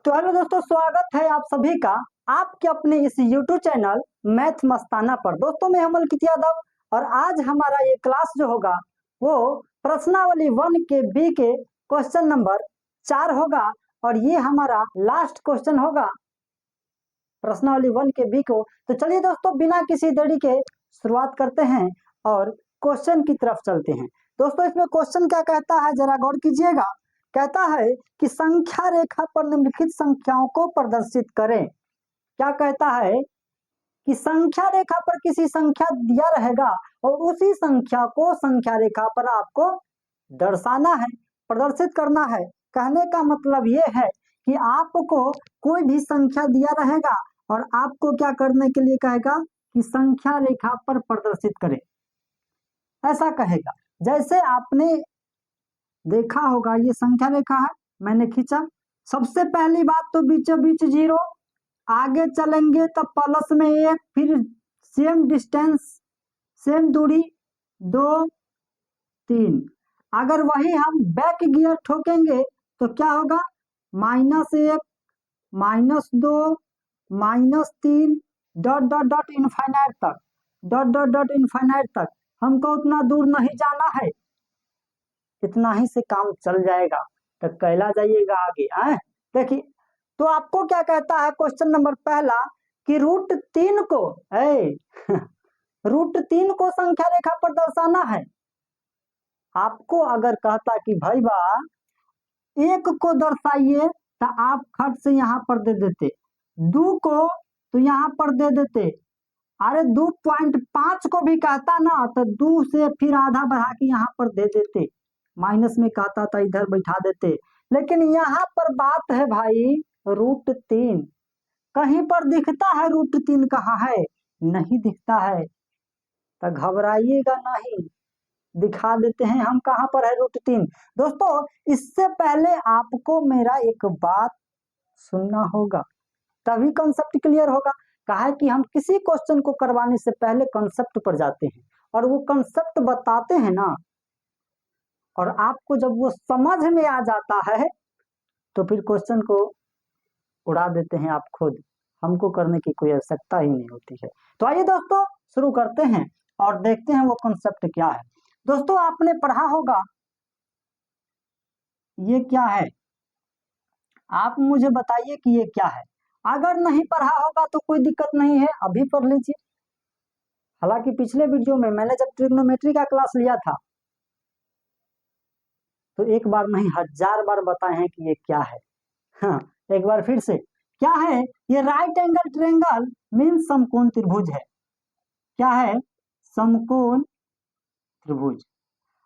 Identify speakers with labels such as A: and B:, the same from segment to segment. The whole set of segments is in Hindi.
A: तो हेलो दोस्तों, स्वागत है आप सभी का आपके अपने इस YouTube चैनल मैथ मस्ताना पर। दोस्तों मैं अमलकित यादव और आज हमारा ये क्लास जो होगा वो प्रश्नावली 1 के बी के क्वेश्चन नंबर 4 होगा और ये हमारा लास्ट क्वेश्चन होगा प्रश्नावली 1 के बी को। तो चलिए दोस्तों बिना किसी देरी के शुरुआत करते हैं और क्वेश्चन की तरफ चलते हैं। दोस्तों इसमें क्वेश्चन क्या कहता है जरा गौर कीजिएगा। कहता है कि संख्या रेखा पर निम्नलिखित संख्याओं को प्रदर्शित करें। क्या कहता है कि संख्या रेखा पर किसी संख्या दिया रहेगा और उसी संख्या को संख्या रेखा पर आपको दर्शाना है, प्रदर्शित करना है। कहने का मतलब ये है कि आपको कोई भी संख्या दिया रहेगा और आपको क्या करने के लिए कहेगा कि संख्या रेखा पर प्रदर्शित करें, ऐसा कहेगा। जैसे आपने देखा होगा ये संख्या रेखा है, मैंने खींचा, सबसे पहली बात तो बीचों बीच 0, आगे चलेंगे तो प्लस में 1, फिर सेम डिस्टेंस सेम दूरी 2 3। अगर वही हम बैक गियर ठोकेंगे तो क्या होगा, -1 -2 -3 डॉट डॉट डॉट इनफाइनाइट तक, डॉट डॉट डॉट इनफाइनाइट तक। हमको उतना दूर नहीं जाना है, इतना ही से काम चल जाएगा, तो कहला जाइएगा आगे। देखिए तो आपको क्या कहता है क्वेश्चन नंबर पहला कि √3 को √3 को संख्या रेखा पर दर्शाना है। आपको अगर कहता कि भाई बा 1 को दर्शाइए तो आप खट से यहाँ पर दे देते, 2 को तो यहाँ पर दे देते, अरे 2.5 को भी कहता ना तो 2 से फिर आधा बढ़ा के यहाँ पर दे देते, माइनस में कहता था इधर बैठा देते। लेकिन यहाँ पर बात है भाई √3, कहीं पर दिखता है √3 कहाँ है, नहीं दिखता है, तो घबराइएगा नहीं, दिखा देते हैं हम कहाँ पर है √3। दोस्तों इससे पहले आपको मेरा एक बात सुनना होगा, तभी कंसेप्ट क्लियर होगा। कहा है कि हम किसी क्वेश्चन को करवाने से पहले कंसेप्ट पर जाते हैं और वो कंसेप्ट बताते हैं ना, और आपको जब वो समझ में आ जाता है तो फिर क्वेश्चन को उड़ा देते हैं आप खुद, हमको करने की कोई आवश्यकता ही नहीं होती है। तो आइए दोस्तों शुरू करते हैं और देखते हैं वो कंसेप्ट क्या है। दोस्तों आपने पढ़ा होगा ये क्या है, आप मुझे बताइए कि ये क्या है। अगर नहीं पढ़ा होगा तो कोई दिक्कत नहीं है, अभी पढ़ लीजिए। हालांकि पिछले वीडियो में मैंने जब ट्रिग्नोमेट्री का क्लास लिया था तो एक बार नहीं 1000 बार बताए हैं कि ये क्या है। हाँ एक बार फिर से, क्या है ये, राइट एंगल ट्रायंगल मीन्स समकोण त्रिभुज है। क्या है, समकोण त्रिभुज।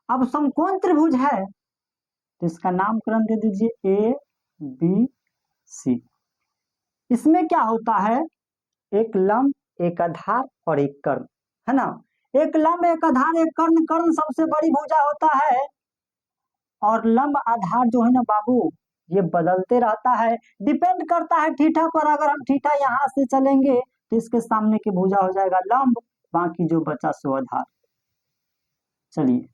A: अब समकोण त्रिभुज है तो इसका नामकरण दे दीजिए ABC। इसमें क्या होता है, एक लंब, एक आधार और एक कर्ण, है ना। एक लंब, एक आधार, एक कर्ण। कर्ण सबसे बड़ी भुजा होता है और लंब आधार जो है ना बाबू ये बदलते रहता है, डिपेंड करता है थीटा पर। अगर हम थीटा यहाँ से चलेंगे तो इसके सामने की भुजा हो जाएगा लंब, बाकी जो बचा सो आधार। चलिए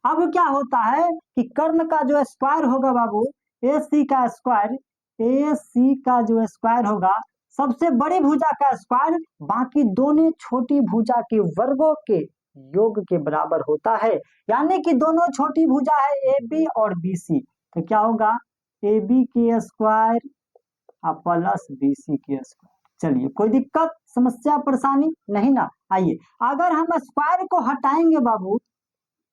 A: अब क्या होता है कि कर्ण का जो स्क्वायर होगा बाबू, AC का स्क्वायर, AC का जो स्क्वायर होगा सबसे बड़ी भुजा का स्क्वायर बाकी दोनों छोटी भुजा के वर्गों के योग के बराबर होता है। यानी कि दोनों छोटी भुजा है AB और BC, तो क्या होगा AB के स्क्वायर प्लस BC के स्क्वायर। चलिए कोई दिक्कत समस्या परेशानी नहीं ना। आइए अगर हम स्क्वायर को हटाएंगे बाबू,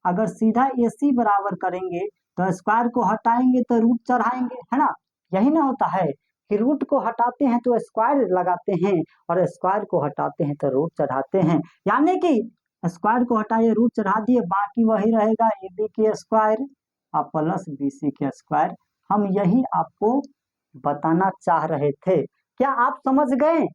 A: अगर सीधा AC बराबर करेंगे तो स्क्वायर को हटाएंगे तो रूट चढ़ाएंगे, है ना। यही ना होता है कि रूट को हटाते हैं तो स्क्वायर लगाते हैं और स्क्वायर को हटाते हैं तो रूट चढ़ाते हैं। यानी कि स्क्वायर को हटाइए रूट चढ़ा दिए, बाकी वही रहेगा AB के स्क्वायर प्लस BC के स्क्वायर। हम यही आपको बताना चाह रहे थे, क्या आप समझ गए?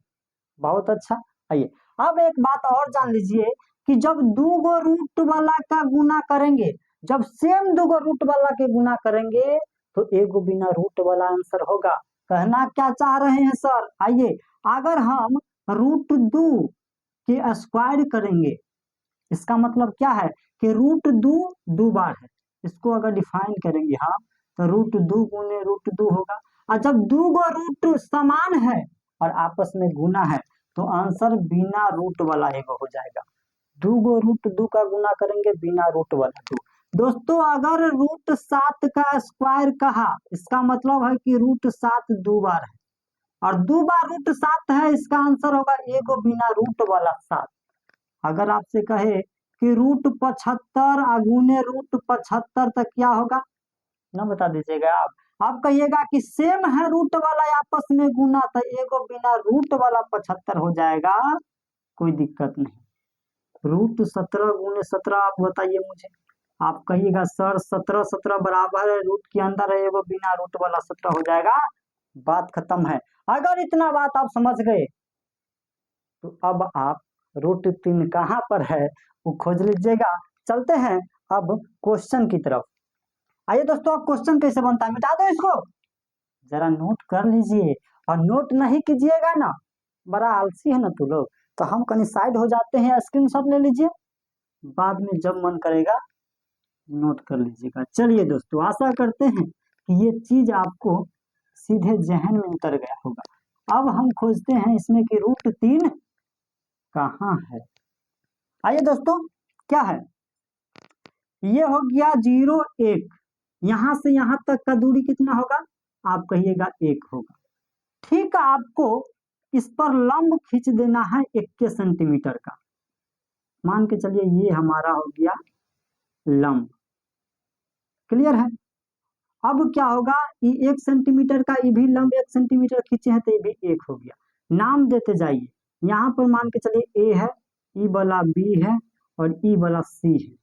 A: बहुत अच्छा। आइए अब एक बात और जान लीजिए कि जब 2 रूट वाला का गुना करेंगे, जब सेम 2 रूट वाला के गुना करेंगे तो 1 बिना रूट वाला आंसर होगा। कहना क्या चाह रहे हैं सर? आइए अगर हम √2 के स्क्वायर करेंगे, इसका मतलब क्या है कि √2 2 बार है, इसको अगर डिफाइन करेंगे हम तो √2 गुने √2 होगा। और जब दो गो रूट समान है और आपस में गुना है तो आंसर बिना रूट वाला एगो हो जाएगा। दो गो रूट दो का गुना करेंगे बिना रूट वाला दो। दोस्तों अगर रूट 7 का स्क्वायर कहा इसका मतलब है कि रूट 7 दो बार है और दो बार रूट 7 है, इसका आंसर होगा एगो बिना रूट वाला 7। अगर आपसे कहे कि रूट 75 अगुने रूट 75 तक क्या होगा ना बता दीजिएगा आप कहिएगा कि सेम है रूट वाला आपस में गुना तो एगो बिना रूट वाला 75 हो जाएगा, कोई दिक्कत नहीं। रूट 17 गुने 17 आप बताइए मुझे, आप कहिएगा सर 17 17 बराबर है रूट के अंदर है एगो बिना रूट वाला 17 हो जाएगा, बात खत्म है। अगर इतना बात आप समझ गए तो अब आप रूट 3 कहाँ पर है वो खोज लीजिएगा। चलते हैं अब क्वेश्चन की तरफ। आइए दोस्तों अब क्वेश्चन कैसे बनता है मिटा दो इसको, जरा नोट कर लीजिए और नोट नहीं कीजिएगा ना, बड़ा आलसी है ना तू लोग, तो हम कहीं साइड हो जाते हैं, स्क्रीनशॉट ले लीजिए, बाद में जब मन करेगा नोट कर लीजिएगा। चलिए दोस्तों आशा करते हैं कि ये चीज आपको सीधे जहन में उतर गया होगा। अब हम खोजते हैं इसमें कि रूट 3 कहाँ है। आइए दोस्तों क्या है, ये हो गया 0 1, यहां से यहां तक का दूरी कितना होगा आप कहिएगा 1 होगा। ठीक है, आपको इस पर लंब खींच देना है 21 सेंटीमीटर का, मान के चलिए ये हमारा हो गया लंब, क्लियर है। अब क्या होगा ये 1 सेंटीमीटर का ये भी लंब 1 सेंटीमीटर खींचे हैं तो ये भी 1 हो गया। नाम देते जाइए, यहाँ पर मान के चलिए ए है, ई वाला बी है और ई वाला सी है,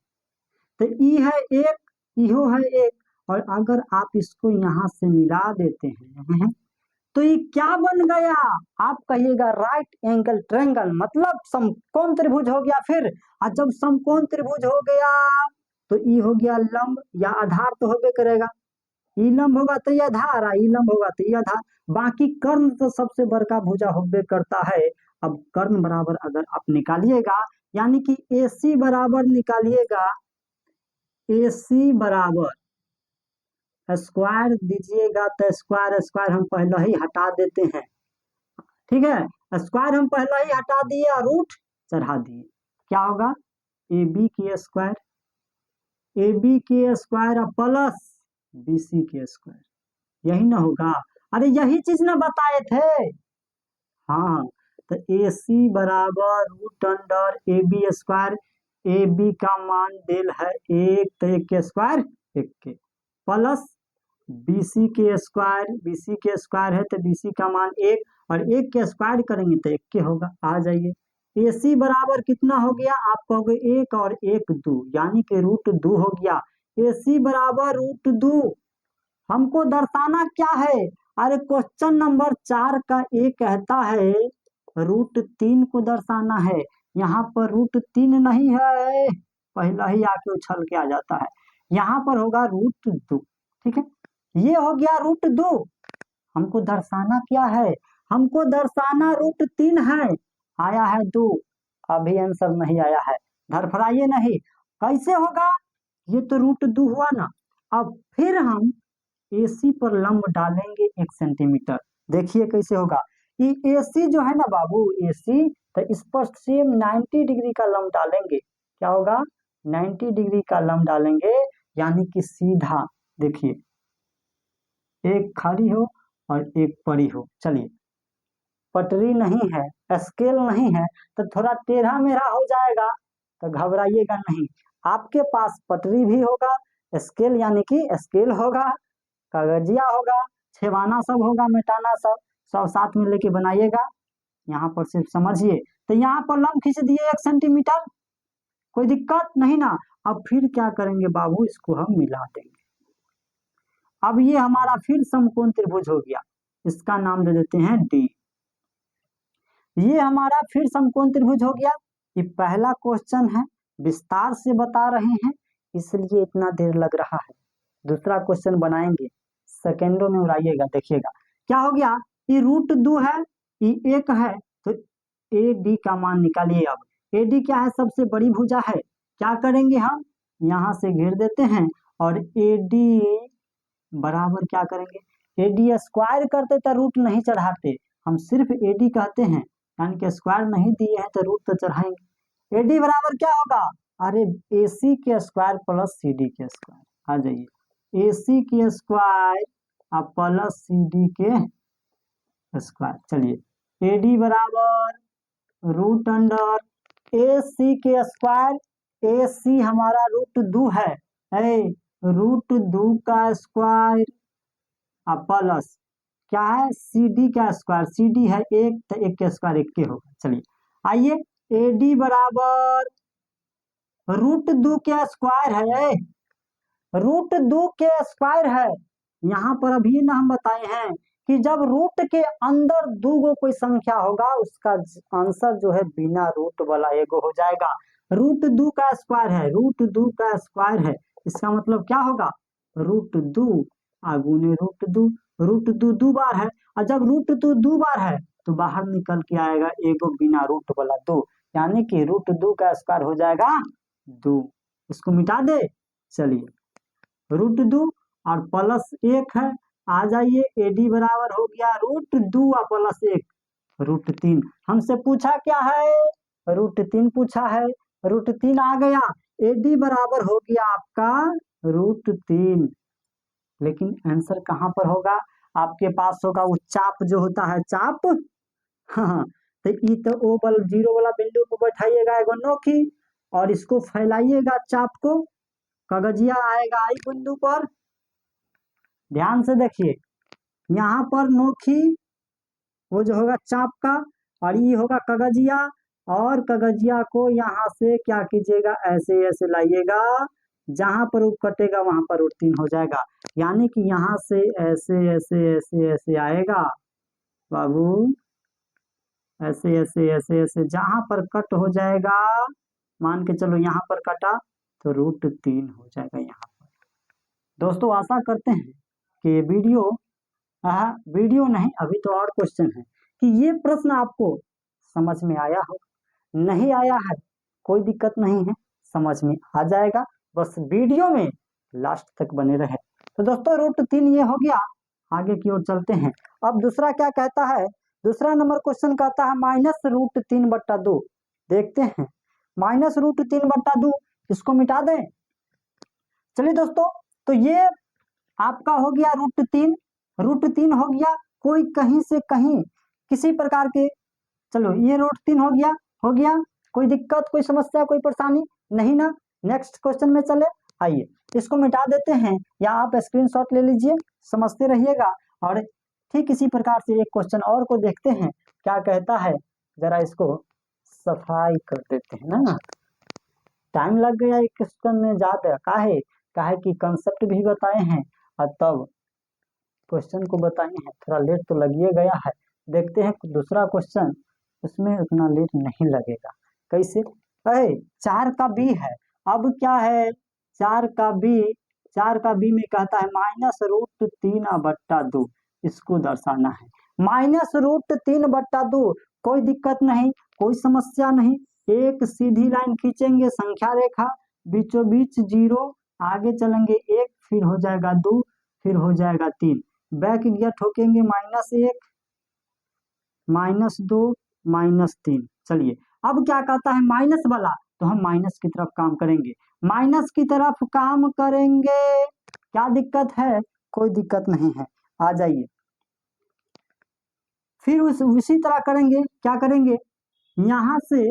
A: तो ई है 1, इहो है 1, और अगर आप इसको यहाँ से मिला देते हैं तो ये क्या बन गया आप कहिएगा राइट एंगल ट्रायंगल, मतलब समकोण त्रिभुज हो गया। फिर और जब समकोण त्रिभुज हो गया तो ई हो गया लंब या आधार तो होबे करेगा, ई लंब होगा तो ये आधार, ई लंब होगा तो ये आधार, बाकी कर्ण तो सबसे बड़का भुजा होबे करता है। अब कर्ण बराबर अगर आप निकालिएगा यानी कि AC बराबर निकालिएगा, AC बराबर स्क्वायर दीजिएगा तो स्क्वायर स्क्वायर हम पहले ही हटा देते हैं, ठीक है, स्क्वायर हम पहले ही हटा दिए और रूट चढ़ा दिए, क्या होगा AB की स्क्वायर, AB के स्क्वायर प्लस BC के स्क्वायर, यही ना होगा। अरे यही चीज ना बताए थे, हाँ, तो AC बराबर root under AB square, AB का मान डेल है 1 तो 1 के स्क्वायर 1 के, प्लस BC के स्क्वायर, BC के स्क्वायर है तो BC का मान 1 और 1 के स्क्वायर करेंगे तो 1 के होगा। आ जाइए AC बराबर कितना हो गया आप कहोगे 1 और 1 2 यानी कि रूट 2 हो गया। AC बराबर रूट 2, हमको दर्शाना क्या है, अरे क्वेश्चन नंबर 4 का ये कहता है रूट 3 को दर्शाना है, यहाँ पर रूट 3 नहीं है, पहला ही आके उछल के आ जाता है, यहाँ पर होगा रूट 2, ठीक है, ये हो गया रूट 2। हमको दर्शाना क्या है, हमको दर्शाना रूट 3 है, आया है 2, अभी आंसर नहीं आया है, धड़फड़ाइए नहीं, कैसे होगा, ये तो रूट 2 हुआ ना। अब फिर हम AC पर लंब डालेंगे 1 सेंटीमीटर, देखिए कैसे होगा, ये AC जो है ना बाबू AC, तो इस पर सेम 90 डिग्री का लंब डालेंगे, क्या होगा 90 डिग्री का लंब डालेंगे, यानी कि सीधा देखिए एक खाली हो और एक पड़ी हो। चलिए पटरी नहीं है, स्केल नहीं है तो थोड़ा टेढ़ा मेढ़ा हो जाएगा, तो घबराइएगा नहीं, आपके पास पटरी भी होगा, स्केल यानी कि स्केल होगा, कागजिया होगा, छेवाना सब होगा, मिटाना सब सब साथ में लेके बनाइएगा। यहाँ पर सिर्फ समझिए, तो यहाँ पर लंब खींच दिए 1 सेंटीमीटर, कोई दिक्कत नहीं ना। अब फिर क्या करेंगे बाबू, इसको हम मिला देंगे। अब ये हमारा फिर समकोण त्रिभुज हो गया, इसका नाम दे देते हैं D। ये हमारा फिर समकोण त्रिभुज हो गया, ये पहला क्वेश्चन है, विस्तार से बता रहे हैं इसलिए इतना देर लग रहा है, दूसरा क्वेश्चन बनाएंगे सेकेंडों में उड़ाइएगा, देखिएगा क्या हो गया, ये रूट 2 है, ये 1 है, तो AD का मान निकालिए। अब AD क्या है, सबसे बड़ी भुजा है, क्या करेंगे हम यहाँ से घेर देते हैं और AD बराबर क्या करेंगे, एडी स्क्वायर करते तो रूट नहीं चढ़ाते, हम सिर्फ एडी कहते हैं, यानी कि स्क्वायर नहीं दिए हैं तो रूट तो चढ़ाएंगे। एडी बराबर क्या होगा, अरे AC के स्क्वायर प्लस CD के स्क्वायर, आ जाइए AC के स्क्वायर और प्लस CD के स्क्वायर। चलिए एडी बराबर रूट अंडर AC के स्क्वायर, AC हमारा रूट 2 है, रूट 2 का स्क्वायर प्लस क्या है CD का स्क्वायर, CD है 1 तो 1 के स्क्वायर 1 के होगा। चलिए आइए AD बराबर रूट 2 के स्क्वायर है, रूट 2 के स्क्वायर है। यहाँ पर अभी ना हम बताए हैं कि जब रूट के अंदर दो गो कोई संख्या होगा उसका आंसर जो है बिना रूट वाला एगो हो जाएगा। रूट 2 का स्क्वायर है, रूट 2 का स्क्वायर है, इसका मतलब क्या होगा रूट 2 आगुने रूट 2 दो बार है, और जब रूट 2 दो बार है तो बाहर निकल के आएगा एगो बिना रूट वाला 2, यानी कि रूट 2 का स्क्वायर हो जाएगा 2। इसको मिटा दे, चलिए रूट 2 और प्लस 1 है, आ जाइए एडी बराबर हो गया रूट 2 और प्लस 1 रूट 3। हमसे पूछा क्या है, रूट 3 पूछा है, रूट 3 आ गया, एडी बराबर हो गया आपका रूट 3। लेकिन आंसर कहाँ पर होगा, आपके पास होगा वो चाप जो होता है चाप, हाँ तो ई तो ओ वाला जीरो वाला बिंदु को बैठाइएगा एगो नोकी और इसको फैलाइएगा चाप को, कागजिया आएगा आई बिंदु पर, ध्यान से देखिए यहाँ पर नोखी वो जो होगा चाप का और ये होगा कागजिया, और कागजिया को यहाँ से क्या कीजिएगा ऐसे ऐसे लाइएगा, जहां पर वो कटेगा वहां पर रूट 3 हो जाएगा, यानी कि यहाँ से ऐसे ऐसे ऐसे ऐसे आएगा बाबू, ऐसे ऐसे ऐसे ऐसे जहां पर कट हो जाएगा, मान के चलो यहाँ पर कटा तो रूट 3 हो जाएगा यहाँ पर। दोस्तों आशा करते हैं कि ये वीडियो वीडियो नहीं अभी तो और क्वेश्चन है कि ये प्रश्न आपको समझ में आया हो, नहीं आया है कोई दिक्कत नहीं है, समझ में आ जाएगा, बस वीडियो में लास्ट तक बने रहे। तो दोस्तों रूट 3 ये हो गया, आगे की ओर चलते हैं। अब दूसरा क्या कहता है, दूसरा नंबर क्वेश्चन कहता है माइनस रूट 3/2, देखते हैं माइनस रूट 3/2, इसको मिटा दें। चलिए दोस्तों तो ये आपका हो गया रूट 3 हो गया, कोई कहीं से कहीं किसी प्रकार के, चलो ये रूट 3 हो गया, कोई दिक्कत कोई समस्या कोई परेशानी नहीं ना। नेक्स्ट क्वेश्चन में चले, आइए इसको मिटा देते हैं या आप स्क्रीनशॉट ले लीजिए, समझते रहिएगा। और ठीक इसी प्रकार से एक क्वेश्चन और को देखते हैं क्या कहता है, जरा इसको सफाई कर देते हैं ना, टाइम लग गया एक क्वेश्चन में ज्यादा, काहे कि कंसेप्ट भी बताए हैं और तब क्वेश्चन को बताए हैं, थोड़ा लेट तो लगिए गया है। देखते हैं दूसरा क्वेश्चन, उसमें उतना लेट नहीं लगेगा। कैसे, 4 का बी है, अब क्या है 4 का बी में कहता है माइनस रूट 3/2, इसको दर्शाना है। माइनस रूट 3/2 कोई दिक्कत नहीं कोई समस्या नहीं, एक सीधी लाइन खींचेंगे संख्या रेखा, बीचों बीच 0, आगे चलेंगे 1, फिर हो जाएगा 2, फिर हो जाएगा 3, बैक गियर ठोकेंगे -1 -2 -3। चलिए अब क्या कहता है माइनस वाला, तो हम माइनस की तरफ काम करेंगे, माइनस की तरफ काम करेंगे, क्या दिक्कत है कोई दिक्कत नहीं है, आ जाइए फिर उसी तरह करेंगे, क्या करेंगे यहां से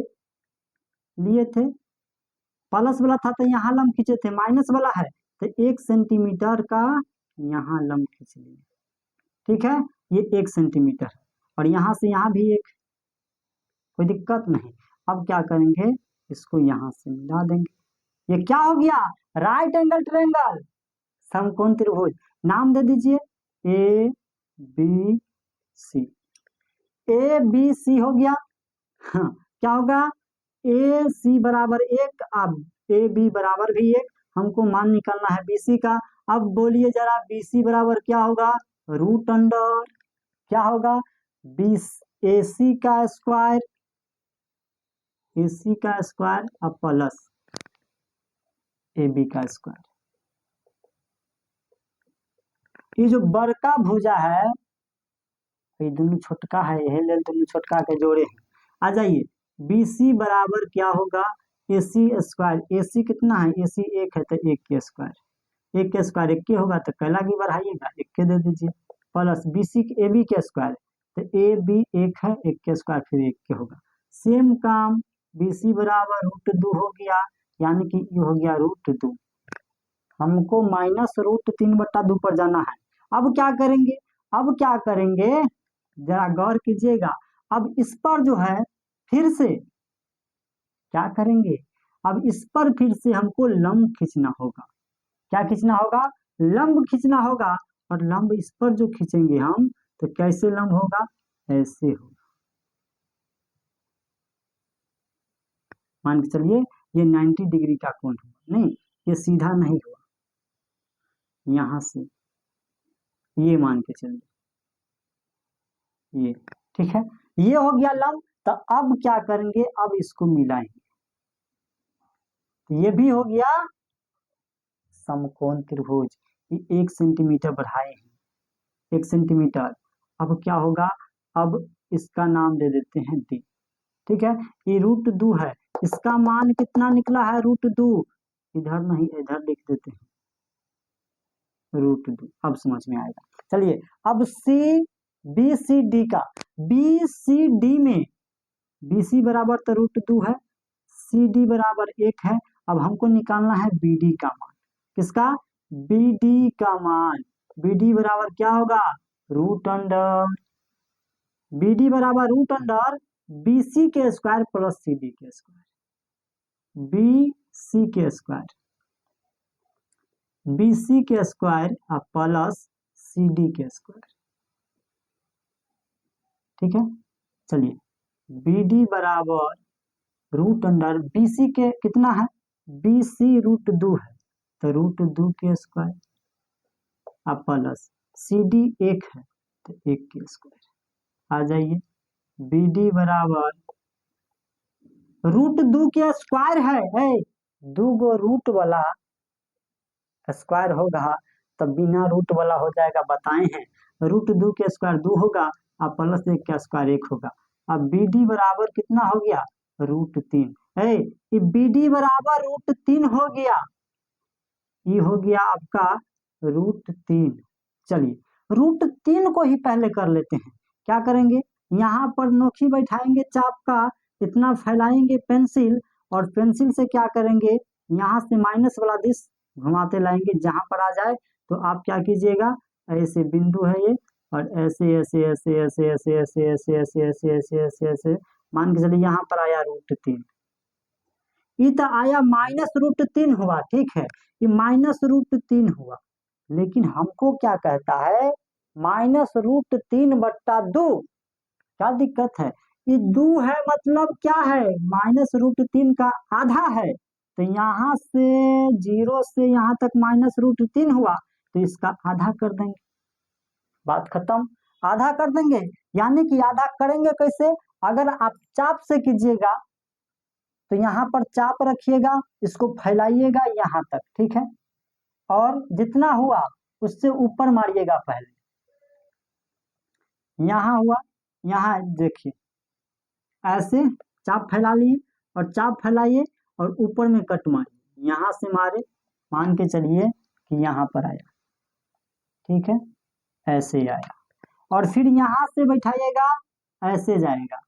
A: लिए थे प्लस वाला था तो यहाँ लंब खींचे थे, माइनस वाला है तो 1 सेंटीमीटर का यहाँ लंब खींच लिए, ठीक है ये 1 सेंटीमीटर है, और यहाँ से यहाँ भी एक, कोई दिक्कत नहीं। अब क्या करेंगे इसको यहाँ से मिला देंगे, ये क्या हो गया राइट एंगल ट्रायंगल समकोण त्रिभुज, नाम दे दीजिए ए बी सी हो गया। हाँ क्या होगा ए सी बराबर 1, अब ए बी बराबर भी 1, हमको मान निकालना है BC का। अब बोलिए जरा BC बराबर क्या होगा, रूट अंडर क्या होगा AC का स्क्वायर, AC का स्क्वायर अब प्लस AB का स्क्वायर, ये जो बड़का भुजा है, ये दोनों छोटका है, यह ले दोनों छोटका के जोड़े हैं। आ जाइए, बी सी बराबर क्या होगा, ए सी स्क्वायर। ए सी कितना है, ए सी 1 है तो 1 के स्क्वायर, 1 के स्क्वायर 1 के होगा तो कैला की बढ़ाइएगा 1 के दे दीजिए, plus B C A B के स्क्वायर, तो ए बी 1 है, 1 के स्क्वायर फिर 1 के होगा। सेम काम बी सी बराबर √2 हो गया, यानी कि ये हो गया √2। हमको -√3/2 पर जाना है। अब क्या करेंगे, अब क्या करेंगे, जरा गौर कीजिएगा। अब इस पर जो है फिर से क्या करेंगे, अब इस पर फिर से हमको लंब खींचना होगा। क्या खींचना होगा, लंब खींचना होगा। और लंब इस पर जो खींचेंगे हम, तो कैसे लंब होगा, ऐसे होगा। मान के चलिए ये 90 डिग्री का कोण हुआ, नहीं ये सीधा नहीं हुआ, यहां से ये मान के चलिए, ये ठीक है, ये हो गया लंब। तो अब क्या करेंगे, अब इसको मिलाएंगे, तो ये भी हो गया समकोण त्रिभुज। ये 1 सेंटीमीटर बढ़ाए हैं, 1 सेंटीमीटर। अब क्या होगा, अब इसका नाम दे देते हैं डी, ठीक है। ये √2 है, इसका मान कितना निकला है, √2, इधर नहीं इधर लिख देते हैं √2, अब समझ में आएगा। चलिए अब सी बी सी डी का, बी सी डी में बी सी बराबर तो √2 है, सी डी बराबर 1 है। अब हमको निकालना है बी डी का मान, किसका, बी डी का मान। बी डी बराबर क्या होगा, √अंडर, बी डी बराबर √अंडर बी सी के स्क्वायर प्लस सी डी के स्क्वायर, बी सी के स्क्वायर, बी सी के स्क्वायर प्लस सी डी के स्क्वायर, ठीक है। चलिए बी डी बराबर √अंडर बी सी के कितना है, बी सी √2 है तो √2 के स्क्वायर प्लस सी डी 1 है तो 1 के स्क्वायर। आ जाइए, बी डी बराबर √2 के स्क्वायर है, 2 गो रूट वाला स्क्वायर होगा तब बिना रूट वाला हो जाएगा, बताए हैं। √2 के स्क्वायर 2 होगा और प्लस 1 का स्क्वायर 1 होगा। अब बी डी बराबर कितना हो गया, √3 है, ये बी डी बराबर √3 हो गया, ये हो गया आपका √3। चलिए √3 को ही पहले कर लेते हैं। क्या करेंगे, यहाँ पर नोखी बैठाएंगे चाप का, इतना फैलाएंगे पेंसिल, और पेंसिल से क्या करेंगे, यहाँ से माइनस वाला दिश घुमाते लाएंगे, जहां पर आ जाए तो आप क्या कीजिएगा, ऐसे बिंदु है ये, और ऐसे ऐसे ऐसे ऐसे ऐसे ऐसे ऐसे ऐसे ऐसे ऐसे ऐसे ऐसे मान के चलिए यहाँ पर आया √3, ये तो आया -√3 हुआ, ठीक है, ये -√3 हुआ। लेकिन हमको क्या कहता है, -√3/2, क्या दिक्कत है, ये 2 है मतलब क्या है, -√3 का आधा है, तो यहाँ से 0 से यहाँ तक -√3 हुआ, तो इसका आधा कर देंगे, बात खत्म, आधा कर देंगे। यानी कि आधा करेंगे कैसे, अगर आप चाप से कीजिएगा तो यहाँ पर चाप रखिएगा, इसको फैलाइएगा यहाँ तक, ठीक है, और जितना हुआ उससे ऊपर मारिएगा पहले, यहाँ हुआ, यहाँ देखिए ऐसे चाप फैला लिए, और चाप फैलाइए और ऊपर में कट मारिए, यहाँ से मारे, मान के चलिए कि यहाँ पर आया, ठीक है, ऐसे आया, और फिर यहाँ से बैठाइएगा, ऐसे जाएगा,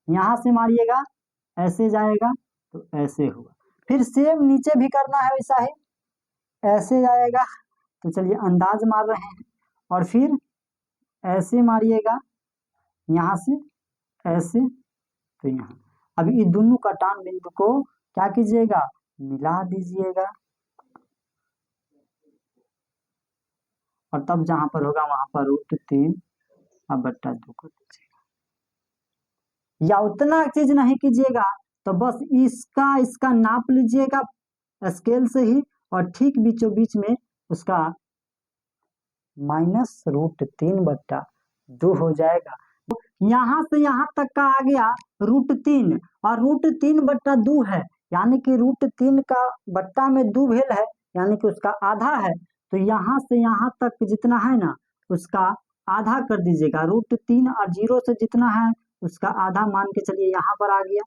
A: यहाँ से मारिएगा ऐसे जाएगा, तो ऐसे हुआ। फिर सेम नीचे भी करना है वैसा ही, ऐसे जाएगा, तो चलिए अंदाज मार रहे हैं, और फिर ऐसे मारिएगा यहाँ से ऐसे, तो यहाँ। अब ये दोनों कटान बिंदु को क्या कीजिएगा, मिला दीजिएगा, और तब जहां पर होगा वहां पर √3/2 कर दीजिएगा। या उतना चीज नहीं कीजिएगा, तो बस इसका नाप लीजिएगा स्केल से ही, और ठीक बीचों बीच में उसका -√3/2 हो जाएगा। यहाँ से यहाँ तक का आ गया √3, और √3/2 है, यानी कि √3 का बट्टा में 2 भेल है, यानी कि उसका आधा है, तो यहाँ से यहाँ तक जितना है ना उसका आधा कर दीजिएगा। √3 और 0 से जितना है उसका आधा मान के चलिए यहाँ पर आ गया,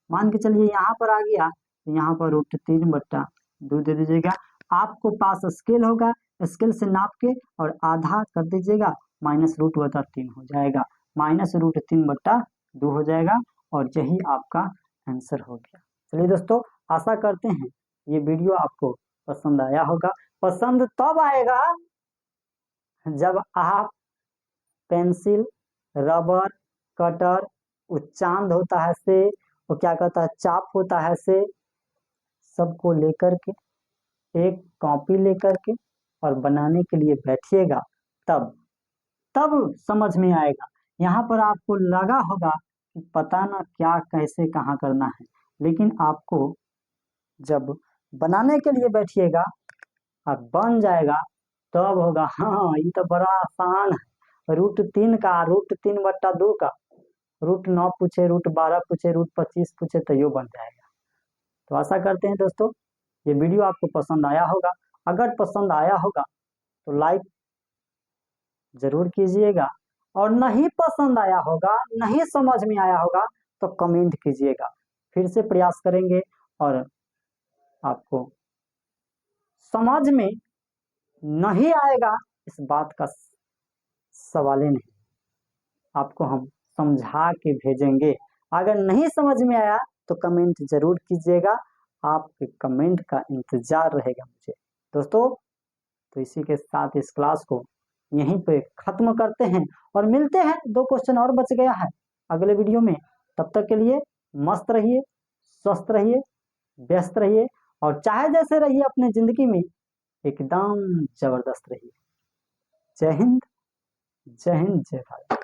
A: मान के चलिए यहाँ पर आ गया, तो यहाँ पर √3/2 दे दीजिएगा। आपको पास स्केल होगा, स्केल से नाप के और आधा कर दीजिएगा, -√3 हो जाएगा, -√3/2 हो जाएगा और यही आपका आंसर हो गया। चलिए दोस्तों, आशा करते हैं ये वीडियो आपको पसंद आया होगा। पसंद तब आएगा जब आप पेंसिल, रबर, कटर, वो चांद होता है से, वो क्या कहता है चाप होता है से, सबको लेकर के एक कॉपी लेकर के और बनाने के लिए बैठिएगा, तब समझ में आएगा। यहाँ पर आपको लगा होगा कि पता ना क्या कैसे कहाँ करना है, लेकिन आपको जब बनाने के लिए बैठिएगा और बन जाएगा तब होगा हाँ ये तो बड़ा आसान है। √3 का, √3/2 का, √9 पूछे, √12 पूछे, √25 पूछे तो यो बन जाएगा। तो आशा करते हैं दोस्तों ये वीडियो आपको पसंद आया होगा। अगर पसंद आया होगा तो लाइक जरूर कीजिएगा, और नहीं पसंद आया होगा, नहीं समझ में आया होगा तो कमेंट कीजिएगा। फिर से प्रयास करेंगे और आपको समझ में नहीं आएगा इस बात का सवाल ही नहीं, आपको हम समझा के भेजेंगे। अगर नहीं समझ में आया तो कमेंट जरूर कीजिएगा, आपके कमेंट का इंतजार रहेगा मुझे। दोस्तों, तो इसी के साथ इस क्लास को यहीं पे खत्म करते हैं और मिलते हैं, 2 क्वेश्चन और बच गया है अगले वीडियो में। तब तक के लिए मस्त रहिए, स्वस्थ रहिए, व्यस्त रहिए और चाहे जैसे रहिए अपने जिंदगी में एकदम जबरदस्त रहिए। जय हिंद, जय हिंद, जय भारत।